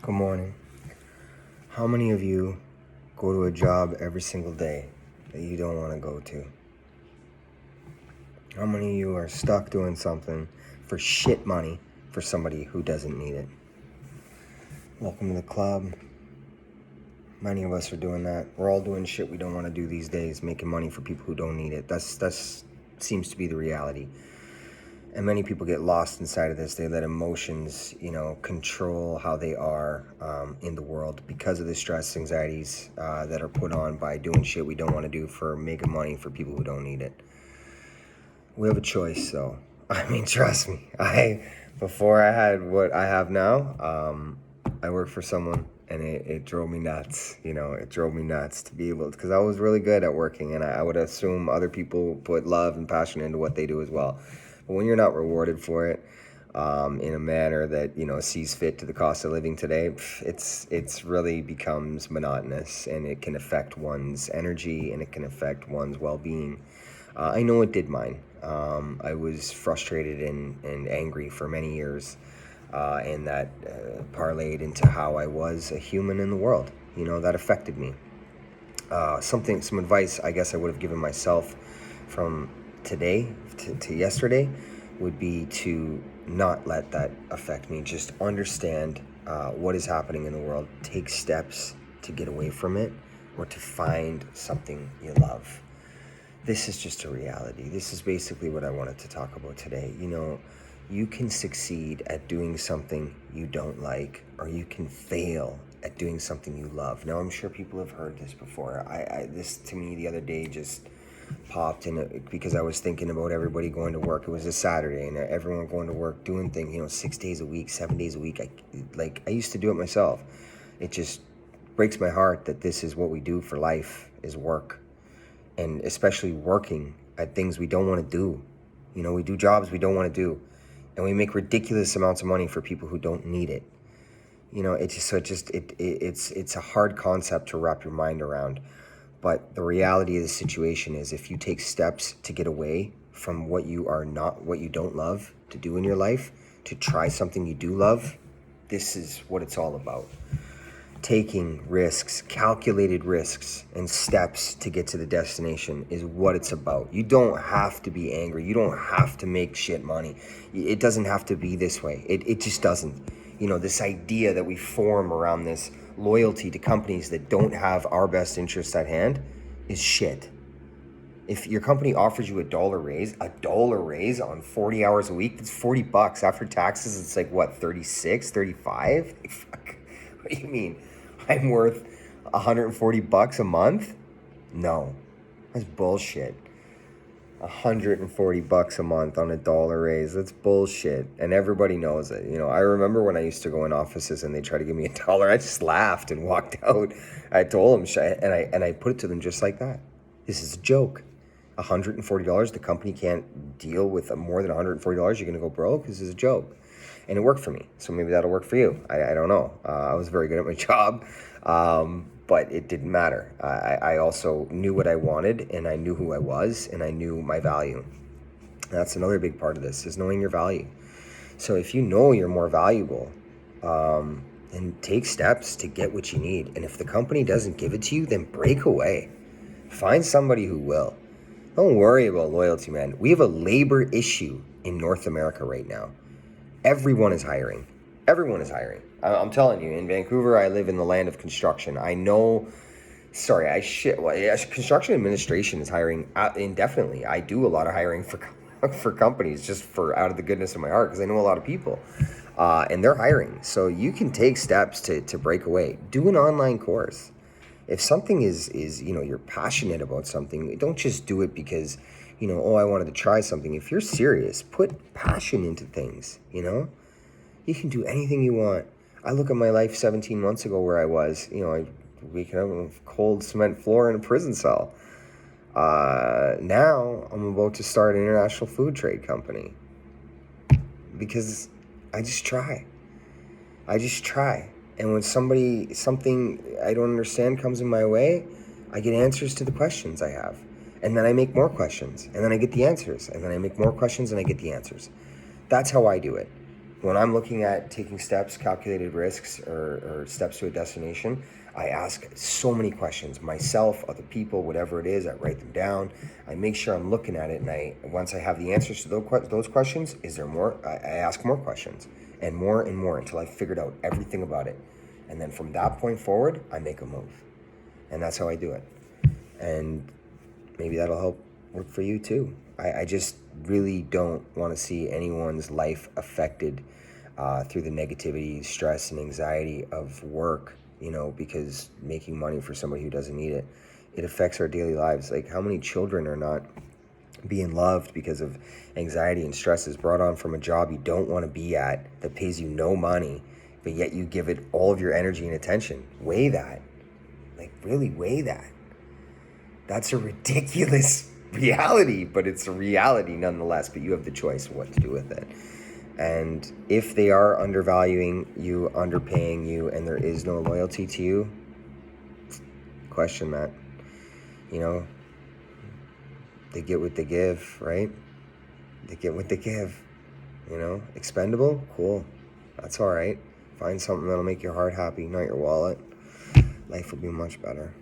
Good morning. How many of you go to a job every single day that you don't want to go to? How many of you are stuck doing something for shit money for somebody who doesn't need it? Welcome to the club. Many of us are doing that. We're all doing shit we don't want to do these days, making money for people who don't need it. That's seems to be the reality. And many people get lost inside of this. They let emotions, control how they are in the world because of the stress, anxieties that are put on by doing shit we don't want to do for making money for people who don't need it. We have a choice, though. I mean, trust me. Before I had what I have now, I worked for someone, and it drove me nuts. It drove me nuts to be able to, because I was really good at working, and I would assume other people put love and passion into what they do as well. But when you're not rewarded for it in a manner that sees fit to the cost of living today, it's really becomes monotonous, and it can affect one's energy, and it can affect one's well-being. I know it did mine. I was frustrated and angry for many years, and that parlayed into how I was a human in the world. That affected me. Some advice I guess I would have given myself from today to yesterday would be to not let that affect me. Just understand what is happening in the world. Take steps to get away from it or to find something you love. This is just a reality. This is basically what I wanted to talk about today. You can succeed at doing something you don't like, or you can fail at doing something you love. Now, I'm sure people have heard this before. This to me the other day just popped in because I was thinking about everybody going to work. It was a Saturday, and everyone going to work doing things, 6 days a week, 7 days a week. I used to do it myself. It just breaks my heart that this is what we do for life, is work. And especially working at things we don't want to do. We do jobs we don't want to do, and we make ridiculous amounts of money for people who don't need it. It's a hard concept to wrap your mind around. But the reality of the situation is, if you take steps to get away from what you don't love to do in your life, to try something you do love, this is what it's all about. Taking risks, calculated risks, and steps to get to the destination is what it's about. You don't have to be angry. You don't have to make shit money. It doesn't have to be this way. It just doesn't. This idea that we form around this loyalty to companies that don't have our best interests at hand is shit. If your company offers you a dollar raise on 40 hours a week, that's $40. After taxes, it's like, what, 36, 35? Fuck. What do you mean? I'm worth $140 a month? No, that's bullshit. $140 a month on a dollar raise. That's bullshit. And everybody knows it. I remember when I used to go in offices and they tried to give me $1, I just laughed and walked out. I told them, and I put it to them just like that. This is a joke. $140, the company can't deal with more than $140. You're going to go broke? This is a joke. And it worked for me. So maybe that'll work for you. I don't know. I was very good at my job. But it didn't matter. I also knew what I wanted, and I knew who I was, and I knew my value. That's another big part of this, is knowing your value. So if you know you're more valuable, then take steps to get what you need. And if the company doesn't give it to you, then break away. Find somebody who will. Don't worry about loyalty, man. We have a labor issue in North America right now. Everyone is hiring. Everyone is hiring. I'm telling you, in Vancouver, I live in the land of construction. I know, construction administration is hiring indefinitely. I do a lot of hiring for companies, just for out of the goodness of my heart, because I know a lot of people, and they're hiring. So you can take steps to break away. Do an online course. If something is you're passionate about something, don't just do it because, I wanted to try something. If you're serious, put passion into things, You can do anything you want. I look at my life 17 months ago where I was, waking up on a cold cement floor in a prison cell. Now I'm about to start an international food trade company because I just try. And when something I don't understand comes in my way, I get answers to the questions I have. And then I make more questions, and then I get the answers. And then I make more questions, and I get the answers. That's how I do it. when I'm looking at taking steps, calculated risks, or steps to a destination, I ask so many questions. Myself, other people, whatever it is, I write them down. I make sure I'm looking at it, and once I have the answers to those questions, is there more? I ask more questions, and more until I figured out everything about it. And then from that point forward, I make a move. And that's how I do it. And maybe that'll help work for you too. I just really don't want to see anyone's life affected through the negativity, stress, and anxiety of work, because making money for somebody who doesn't need it, it affects our daily lives. Like, how many children are not being loved because of anxiety and stress is brought on from a job you don't want to be at that pays you no money, but yet you give it all of your energy and attention? Weigh that. Like, really weigh that. That's a ridiculous reality, but it's a reality nonetheless. But you have the choice of what to do with it. And if they are undervaluing you, underpaying you, and there is no loyalty to you, question that. They get what they give, right? They get what they give. Expendable? Cool. That's all right. Find something that'll make your heart happy, not your wallet. Life will be much better.